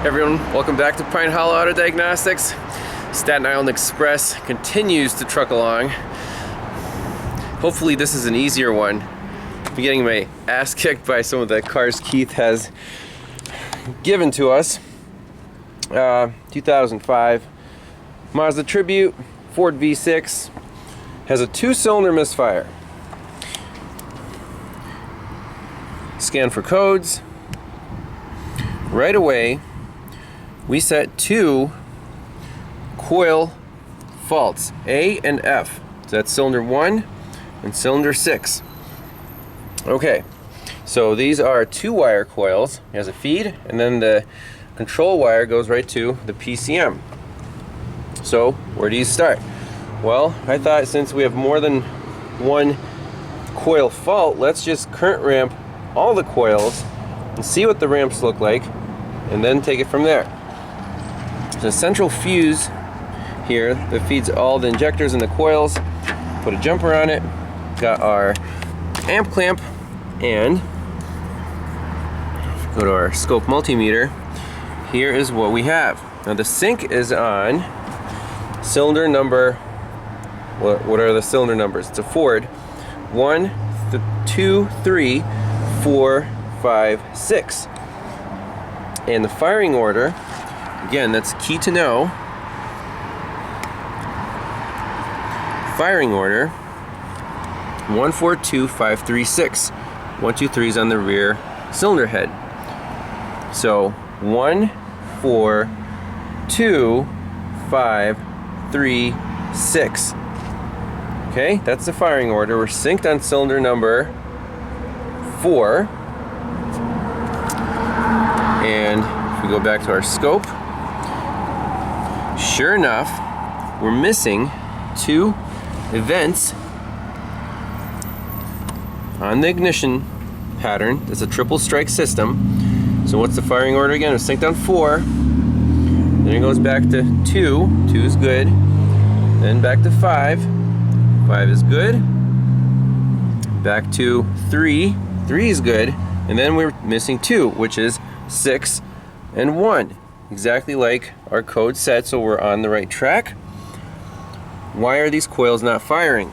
Everyone, welcome back to Pine Hollow Auto Diagnostics. Staten Island Express continues to truck along. Hopefully this is an easier one. I'm getting my ass kicked by some of the cars Keith has given to us. 2005 Mazda Tribute, Ford V6, has a 2-cylinder misfire. Scan for codes. Right away, we set 2 coil faults, A and F. So that's cylinder 1 and cylinder 6. Okay, so these are 2-wire coils. It has a feed, and then the control wire goes right to the PCM. So where do you start? Well, I thought since we have more than one coil fault, let's just current ramp all the coils and see what the ramps look like, and then take it from there. There's a central fuse here that feeds all the injectors and the coils. Put a jumper on it. Got our amp clamp, and go to our scope multimeter. Here is what we have. Now the sync is on cylinder number, what are the cylinder numbers? It's a Ford. 1, 2, 3, 4, 5, 6. And the firing order, again, that's key to know. Firing order 1, 4, 2, 5, 3, 6. 1, 2, 3 is on the rear cylinder head. So 1, 4, 2, 5, 3, 6. Okay, that's the firing order. We're synced on cylinder number 4. And if we go back to our scope, sure enough, we're missing 2 events on the ignition pattern. It's a triple strike system. So what's the firing order again? It's synced on 4. Then it goes back to 2. 2 is good. Then back to 5. 5 is good. Back to 3. 3 is good. And then we're missing 2, which is 6 and 1. Exactly like our code said, so we're on the right track. Why are these coils not firing?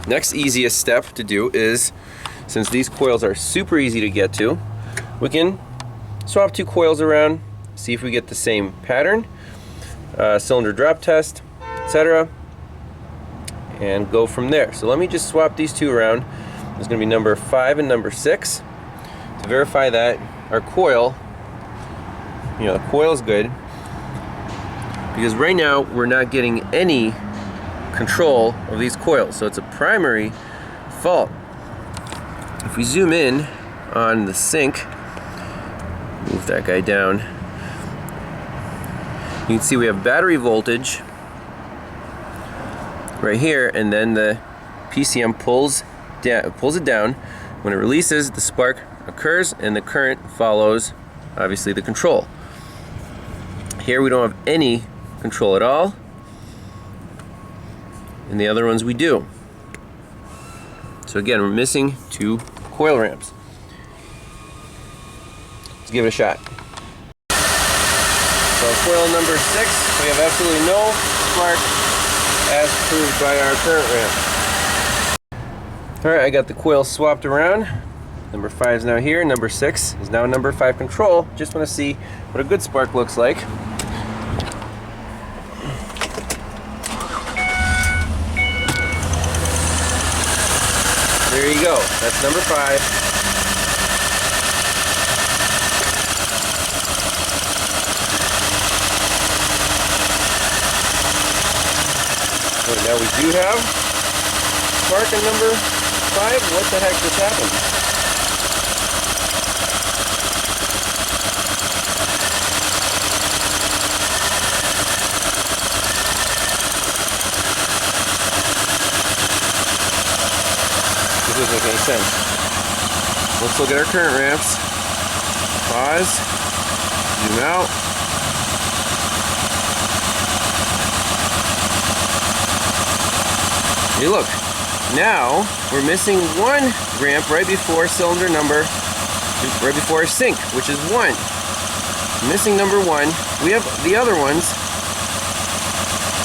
Next easiest step to do is, since these coils are super easy to get to, we can swap 2 coils around, see if we get the same pattern, cylinder drop test, etc., and go from there. So let me just swap these 2 around. There's going to be number 5 and number 6 to verify that our coil, the coil is good, because right now we're not getting any control of these coils, so it's a primary fault. If we zoom in on the sync, move that guy down, you can see we have battery voltage right here, and then the PCM pulls it down. When it releases, the spark occurs and the current follows, obviously, the control. Here we don't have any control at all, and the other ones we do. So again, we're missing 2 coil ramps. Let's give it a shot. So coil number 6, we have absolutely no spark as proved by our current ramp. Alright, I got the coils swapped around. Number 5 is now here, number 6 is now number 5 control. Just want to see what a good spark looks like. There you go, that's number 5. So now we do have spark in number 5. What the heck just happened? This doesn't make any sense. Let's look at our current ramps. Pause. Zoom out. Hey, look. Now we're missing one ramp right before cylinder number, right before our sync, which is 1. Missing number 1. We have the other ones.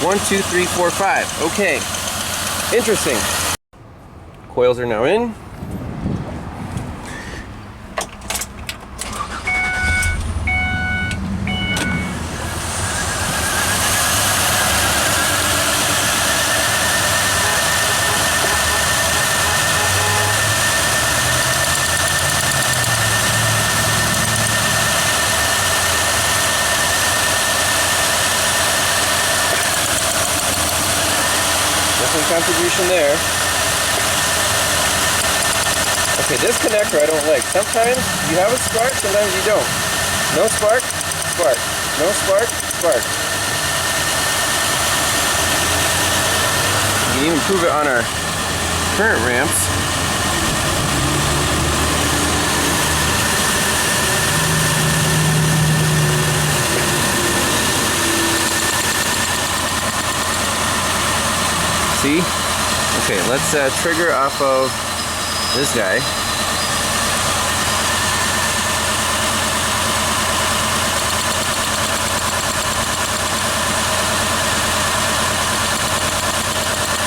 1, 2, 3, 4, 5. Okay. Interesting. Coils are now in. Contribution there. Okay, this connector I don't like. Sometimes you have a spark, sometimes you don't. No spark, spark. No spark, spark. You can even prove it on our current ramps. See? Okay, let's trigger off of this guy.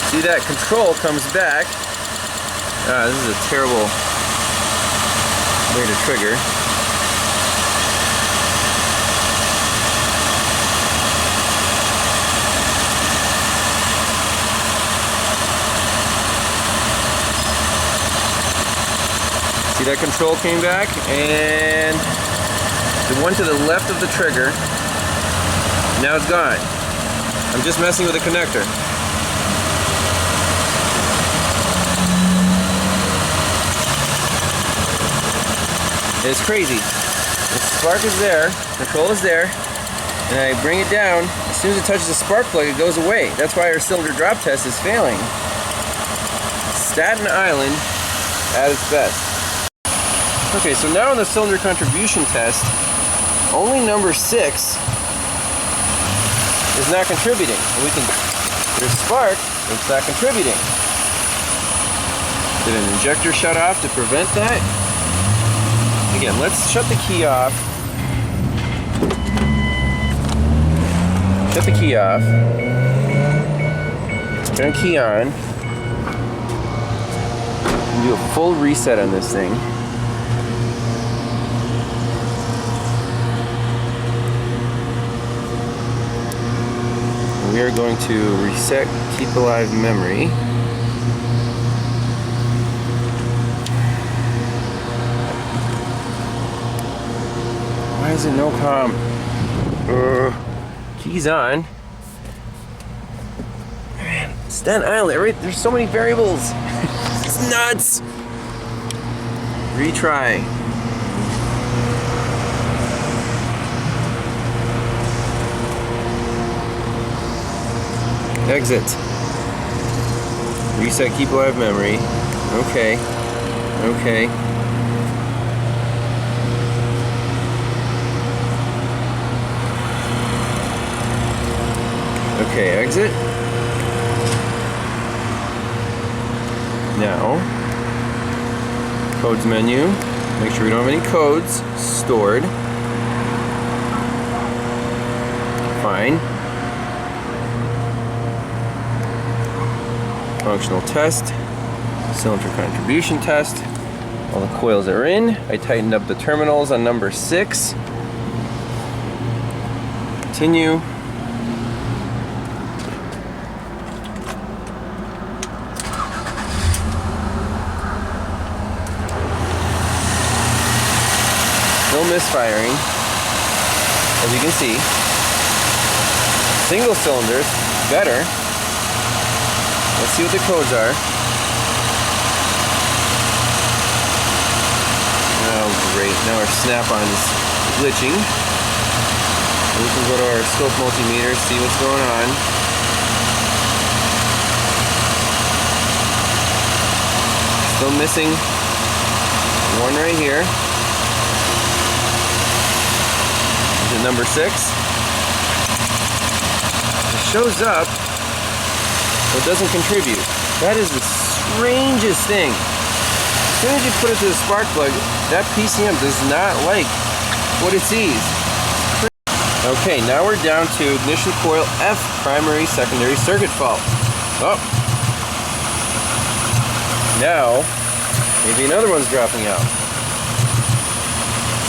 See, that control comes back. This is a terrible way to trigger. See, that control came back, and the one to the left of the trigger, now it's gone. I'm just messing with the connector. It's crazy. The spark is there, control is there, and I bring it down. As soon as it touches the spark plug, it goes away. That's why our cylinder drop test is failing. Staten Island at its best. Okay, so now on the cylinder contribution test, only number 6 is not contributing. And there's spark, but it's not contributing. Did an injector shut off to prevent that? Again, let's shut the key off. Shut the key off. Turn the key on. And do a full reset on this thing. We are going to reset keep alive memory. Why is it no comm? Keys on. Man, Staten Island, there's so many variables. It's nuts. Retry. Exit. Reset keep alive memory. Okay. Okay. Okay, exit. Now, codes menu. Make sure we don't have any codes stored. Fine. Functional test, cylinder contribution test. All the coils are in. I tightened up the terminals on number 6. Continue. Still misfiring, as you can see. Single cylinders, better. Let's see what the codes are. Oh great, now our snap-on is glitching. We can go to our scope multimeter, see what's going on. Still missing one right here. Is it number 6? It shows up, but doesn't contribute. That is the strangest thing. As soon as you put it to the spark plug, that PCM does not like what it sees. Okay, now we're down to ignition coil F primary secondary circuit fault. Oh. Now, maybe another one's dropping out.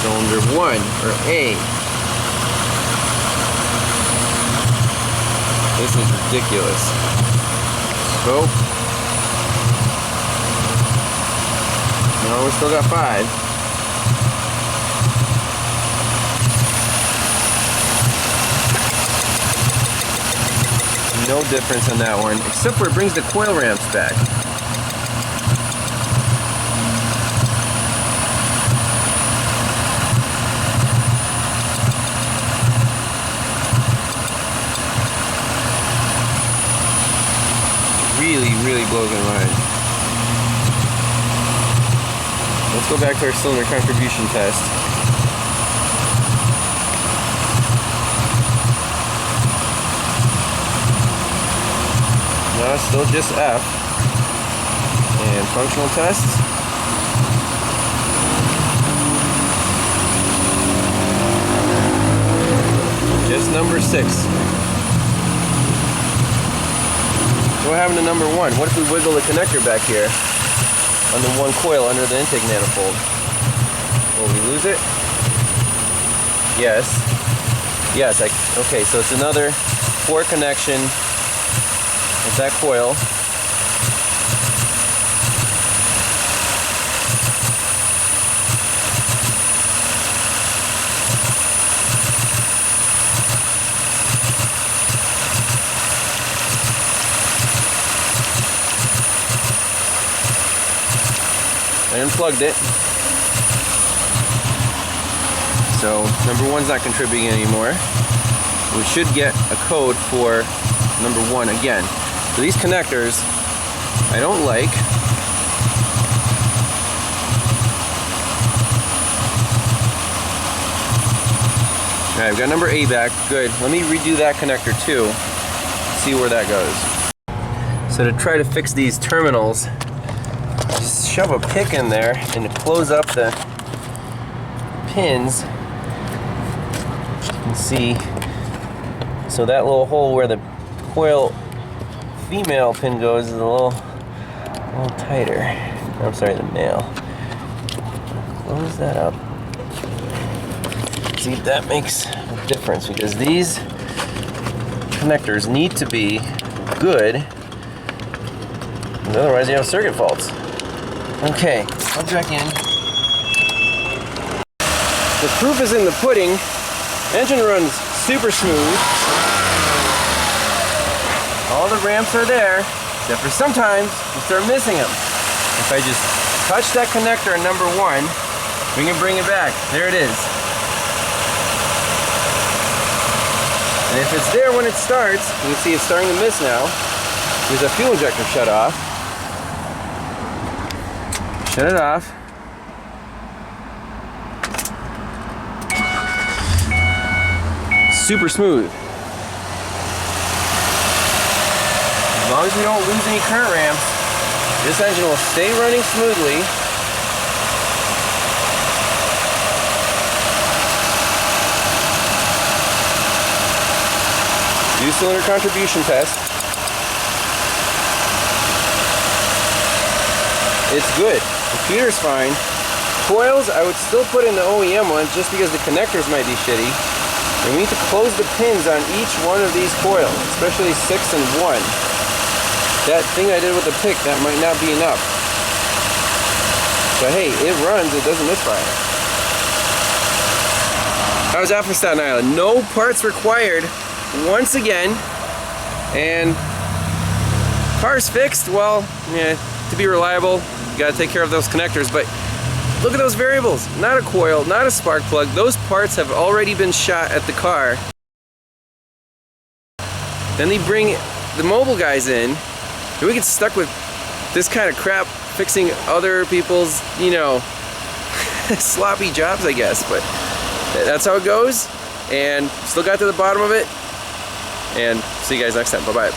Cylinder 1, or A. This is ridiculous. So, no, we still got 5. No difference on that one, except for it brings the coil ramps back. Really blows my mind. Let's go back to our cylinder contribution test. No, still just F. And functional tests. Just number 6. What happened to number 1? What if we wiggle the connector back here on the one coil under the intake manifold? Will we lose it? Yes. Yes, okay, so it's another 4 connection with that coil. I unplugged it. So number 1's not contributing anymore. We should get a code for number 1 again. So these connectors I don't like. Alright, I've got number A back. Good. Let me redo that connector too. See where that goes. So to try to fix these terminals, just shove a pick in there and close up the pins. You can see, so that little hole where the coil female pin goes is a little tighter. I'm sorry, the male. Close that up. See if that makes a difference, because these connectors need to be good, otherwise you have circuit faults. Okay, plug back in. The proof is in the pudding. Engine runs super smooth. All the ramps are there, except for sometimes you start missing them. If I just touch that connector on number 1, we can bring it back. There it is. And if it's there when it starts, you can see it's starting to miss now. There's a fuel injector shut off. Shut it off. Super smooth. As long as we don't lose any current ramps, this engine will stay running smoothly. Do cylinder contribution test. It's good. Computer's fine. Coils, I would still put in the OEM ones just because the connectors might be shitty. And we need to close the pins on each one of these coils, especially 6 and 1. That thing I did with the pick, that might not be enough. But hey, it runs, it doesn't misfire. How's that for Staten Island? No parts required once again. And car's fixed. Well, yeah, to be reliable, you gotta take care of those connectors, but look at those variables. Not a coil, not a spark plug. Those parts have already been shot at the car. Then they bring the mobile guys in, and we get stuck with this kind of crap fixing other people's, you know, sloppy jobs, I guess. But that's how it goes, and still got to the bottom of it. And see you guys next time. Bye-bye.